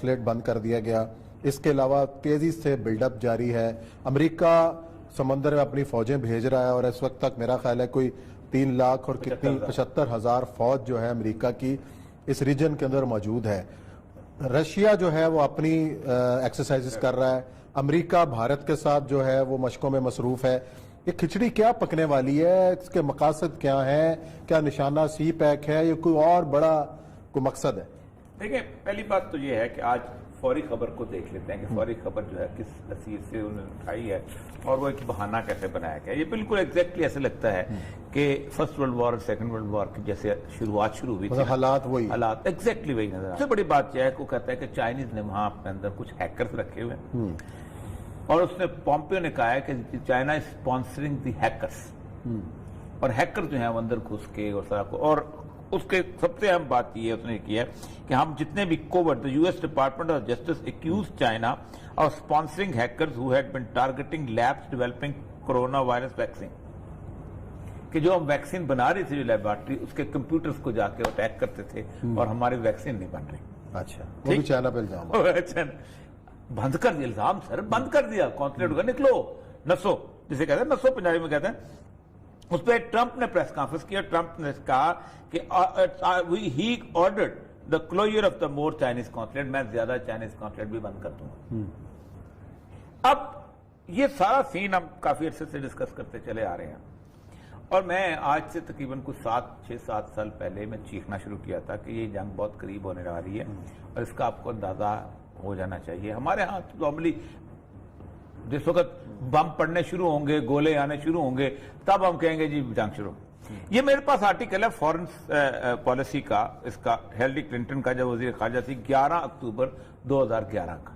Slate بند کر دیا گیا. اس کے علاوہ تیزی سے بلڈ اپ جاری ہے. امریکہ سمندر میں اپنی فوجیں بھیج رہا ہے اور اس وقت تک میرا خیال ہے کوئی 3 لاکھ اور کتنی 75,000 فوج جو ہے امریکہ کی اس ریجن کے اندر موجود ہے. رشیا جو ہے وہ اپنی ایکسرسائزز کر رہا ہے. امریکہ بھارت کے ساتھ جو ہے وہ مشقوں میں مصروف ہے. یہ کھچڑی کیا پکنے والی ہے؟ اس کے مقاصد کیا ہیں؟ کیا نشانہ سی پیک ہے یا کوئی اور بڑا کوئی مقصد ہے؟ دیکھیں، پہلی بات تو یہ ہے کہ آج فوری خبر کو دیکھ لیتے ہیں کہ فوری خبر جو ہے کس اسیر سے انہوں نے اٹھائی ہے اور وہ ایک بہانہ کیسے بنایا گیا. یہ بالکل ایگزیکٹلی ایسے لگتا ہے کہ فرسٹ ورلڈ وار اور سیکنڈ ورلڈ وار کی جیسے شروعات شروع ہوئی تھی، حالات وہی حالات ایگزیکٹلی وہی نظر. سب سے بڑی بات یہ ہے کہ وہ کہتا ہے کہ چائنیز نے وہاں اپنے اندر کچھ ہیکرز رکھے ہوئے ہیں اور اس نے پومپیو نے کہا ہے کہ China is sponsoring the hackers, اور ہیکر جو ہیں وہ اندر گھس کے اور سارا کو. اور اس کے سب سے اہم بات یہ اس نے کیا ہے کہ ہم جتنے بھی covert U S department of justice accused China of sponsoring hackers who had been targeting labs developing corona virus vaccine, کہ جو ہم ویکسین بنا رہی تھی جو لیبارٹری اس کے کمپیوٹرز کو جا کے اٹیک کرتے تھے اور ہماری ویکسین نہیں بن رہی. اچھا، وہ بھی چائنا پہ الزام بند کر دیا. الزام سر بند کر دیا. کانسولیٹ کا نکلو، نسو جسے کہتے ہیں، نسو پنجابی میں کہتے ہیں. اس پہ ٹرمپ نے پریس کانفرنس کیا. ٹرمپ نے کہا کہ he ordered the closure of the more Chinese consulate, میں زیادہ چائنیز کانسولیٹ بھی بند کر دوں گا. اب یہ سارا سین ہم کافی عرصے سے ڈسکس کرتے چلے آ رہے ہیں اور میں آج سے تقریباً کچھ 6-7 سال پہلے میں چیخنا شروع کیا تھا کہ یہ جنگ بہت قریب ہونے آ رہی ہے اور اس کا آپ کو اندازہ ہو جانا چاہیے. ہمارے ہاں نارملی جس وقت بم پڑنے شروع ہوں گے، گولے آنے شروع ہوں گے، تب ہم کہیں گے جی جنگ شروع. یہ میرے پاس آرٹیکل ہے فورن پالیسی کا، اس کا ہیلری کلنٹن کا جب وزیر خارجہ تھی 11 اکتوبر 2011 کا.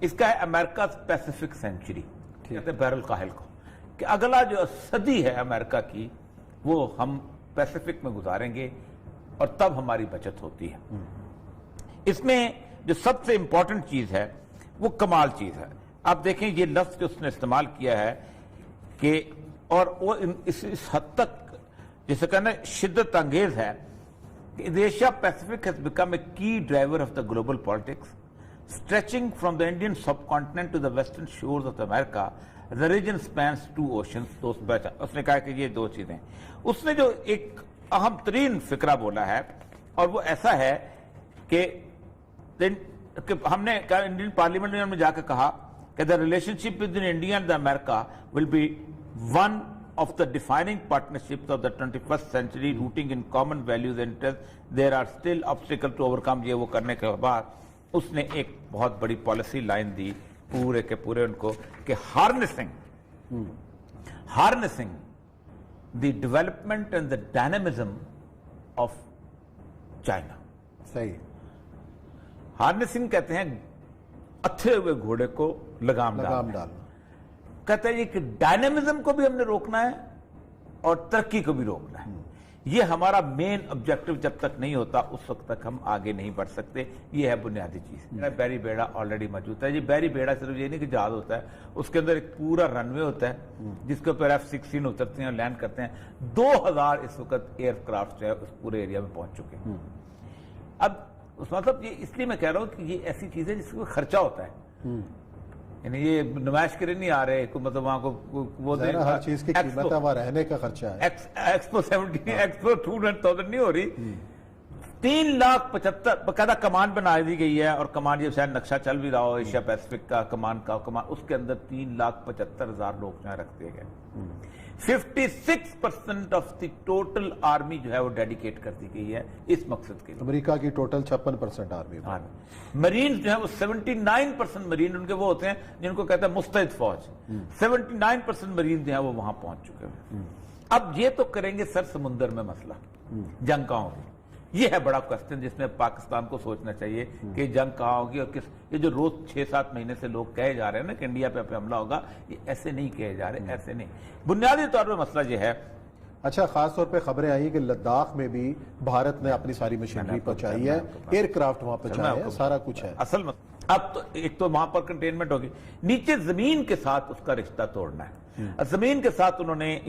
اس کا ہے امریکہ پیسیفک سینچری، کہتے ہیں بحر الکاہل کو، کہ اگلا جو صدی ہے امریکہ کی وہ ہم پیسیفک میں گزاریں گے اور تب ہماری بچت ہوتی ہے. اس میں جو سب سے امپورٹنٹ چیز ہے وہ کمال چیز ہے. آپ دیکھیں یہ لفظ جو اس نے استعمال کیا ہے کہ اور وہ اس حد تک جسے کہنا شدت انگیز ہے کہ Asia Pacific has become a key driver of the global politics, stretching from the Indian subcontinent to the western shores of America. The region spans 2 oceans. اس نے کہا کہ یہ 2 چیزیں. اس نے جو ایک اہم ترین فکرہ بولا ہے اور وہ ایسا ہے کہ ہم نے انڈین پارلیمنٹ میں جا کے کہا کہ the relationship between India and America will be one of the defining partnerships of the 21st century, rooting in common values and interests. There are still obstacles to overcome. یہ وہ کرنے کے بعد اس نے ایک بہت بڑی پالیسی لائن دی پورے کے پورے ان کو کہ harnessing the development and the dynamism of China. صحیح. ہارنسنگ کہتے ہیں اتھے ہوئے گھوڑے کو لگام ڈالنا. کہتے ہیں کہ ڈائنامزم کو بھی ہم نے روکنا ہے اور ترقی کو بھی روکنا ہے. یہ ہمارا مین آبجیکٹو جب تک نہیں ہوتا اس وقت تک ہم آگے نہیں بڑھ سکتے. یہ ہے بنیادی چیز. بیری بیڑا آلریڈی موجود ہے. یہ بیری بیڑا صرف یہ نہیں کہ جہاز ہوتا ہے، اس کے اندر ایک پورا رن وے ہوتا ہے جس کے اوپر F-16 اترتے ہیں اور لینڈ کرتے ہیں. 2000 اس وقت ایئر کرافٹ جو ہے اس پورے ایریا میں پہنچ چکے ہیں. اب اس مطلب یہ اس لیے میں کہہ رہا ہوں کہ یہ ایسی چیز ہے جس کو خرچہ ہوتا ہے. یعنی یہ نمائش کے لیے نہیں آ رہے، کوئی مطلب وہاں کو وہ ہر چیز کی قیمت ہے، وہاں رہنے کا خرچہ ہے. ایکسپو 17 ایکسپو 200,000 نہیں ہو رہی. 3,75,000 باقاعدہ کمان بنا دی گئی ہے اور کمان یہ شاید نقشہ چل بھی رہا ہو ایشیا پیسفک کا کمان اس کے اندر 3,75,000 لوگ جو رکھتے گئے. 56% آف دی ٹوٹل آرمی جو ہے وہ ڈیڈیکیٹ کر دی گئی ہے اس مقصد کے لیے. امریکہ کی ٹوٹل 56% آرمی. مرینز جو ہے وہ 79% مرین ان کے وہ ہوتے ہیں جن کو کہتے ہیں مستعد فوج. 79% مرین جو ہے وہ وہاں پہنچ چکے ہیں. اب یہ تو کریں گے سر سمندر میں مسئلہ جنگ کہاں ہوگی. یہ ہے بڑا کوسچن جس میں پاکستان کو سوچنا چاہیے کہ جنگ کہاں ہوگی اور کس. یہ جو روز 6-7 مہینے سے لوگ کہے جا رہے ہیں نا کہ انڈیا پہ حملہ ہوگا، یہ ایسے نہیں کہے جا رہے، ایسے نہیں. بنیادی طور پہ مسئلہ یہ ہے. اچھا، خاص طور پہ خبریں آئی کہ لداخ میں بھی بھارت نے اپنی ساری مشینری پہنچائی ہے، ایئر کرافٹ وہاں پہنچائے ہیں، سارا کچھ ہے. اصل اب تو ایک تو وہاں پر کنٹینمنٹ ہوگی، نیچے زمین کے ساتھ اس کا رشتہ توڑنا ہے. زمین کے ساتھ انہوں نے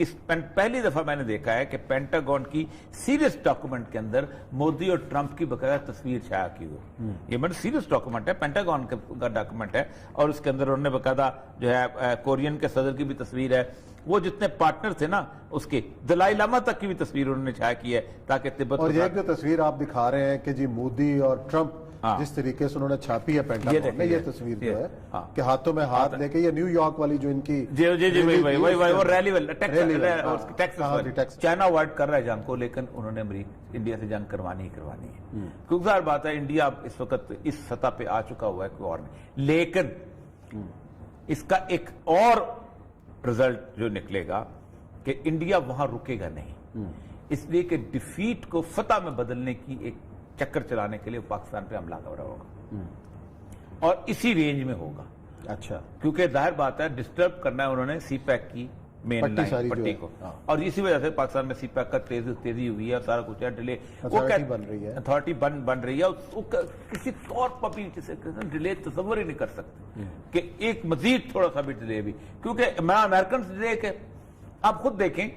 پہلی دفعہ میں نے دیکھا ہے کہ پینٹاگون کی سیریس ڈاکومنٹ کے اندر مودی اور ٹرمپ کی باقاعدہ تصویر شائع کی ہوئی. یہ میں سیریس ڈاکومنٹ ہے, پینٹاگون کا ڈاکومنٹ ہے, اور اس کے اندر انہوں نے باقاعدہ جو ہے کورین کے صدر کی بھی تصویر ہے, وہ جتنے پارٹنر تھے نا اس کے دلائی لاما تک کی بھی تصویر انہوں نے شائع کی ہے تاکہ تبت. اور یہ جو تصویر آپ دکھا رہے ہیں کہ جی مودی اور ٹرمپ جس طریقے سے انہوں نے چھاپی ہے پینٹاگون میں, یہ تصویر جو ہے کہ ہاتھوں میں ہاتھ لے کے, یہ نیو یارک والی جو ان کی ریلی چائنا اوائڈ کر رہا ہے جنگ کو, لیکن انہوں نے انڈیا سے جنگ کروانی ہی کروانی ہے. کیونکہ ظاہر بات ہے انڈیا اس وقت اس سطح پہ آ چکا ہوا ہے کوئی اور نہیں, لیکن اس کا ایک اور رزلٹ جو نکلے گا کہ انڈیا وہاں رکے گا نہیں, اس لیے کہ ڈیفیٹ کو فتح میں بدلنے کی ایک چکر چلانے کے لیے پاکستان پہ حملہ کر رہا ہوگا, اور اسی رینج میں ہوگا. اچھا, کیونکہ ظاہر بات ہے ڈسٹرب کرنا ہے انہوں نے سی پیک کی مین لائن پٹی کو, اور اسی وجہ سے پاکستان میں سی پیک کا تیزی ہوئی ہے, اور سارا کچھ ہے ڈیلے اتھارٹی بن رہی ہے. کسی طور پر بھی ڈیلے تصور ہی نہیں کر سکتے کہ ایک مزید تھوڑا سا بھی ڈیلے بھی, کیونکہ امریکن ڈیلے کے آپ خود دیکھیں,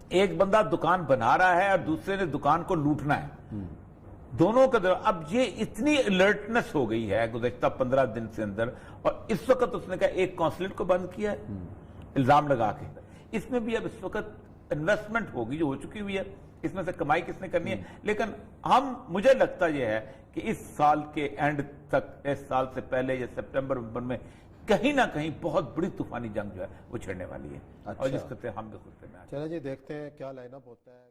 ایک بندہ دکان بنا رہا ہے اور دوسرے نے دکان کو لوٹنا ہے, دونوں کا اب یہ اتنی الرٹنس ہو گئی ہے گزشتہ 15 دن سے اندر, اور اس وقت اس نے کہا ایک قونصلیٹ کو بند کیا ہے الزام لگا کے. اس میں بھی اب اس وقت انویسٹمنٹ ہوگی جو ہو چکی ہوئی ہے, اس میں سے کمائی کس نے کرنی ہے. لیکن مجھے لگتا یہ ہے کہ اس سال کے اینڈ تک, اس سال سے پہلے یا سپٹمبر میں کہیں نہ کہیں بہت بڑی طوفانی جنگ جو ہے وہ چھڑنے والی ہے, اور جس خطے ہم بھی خطے میں. چلیں جی دیکھتے ہیں کیا لائن اپ ہوتا ہے.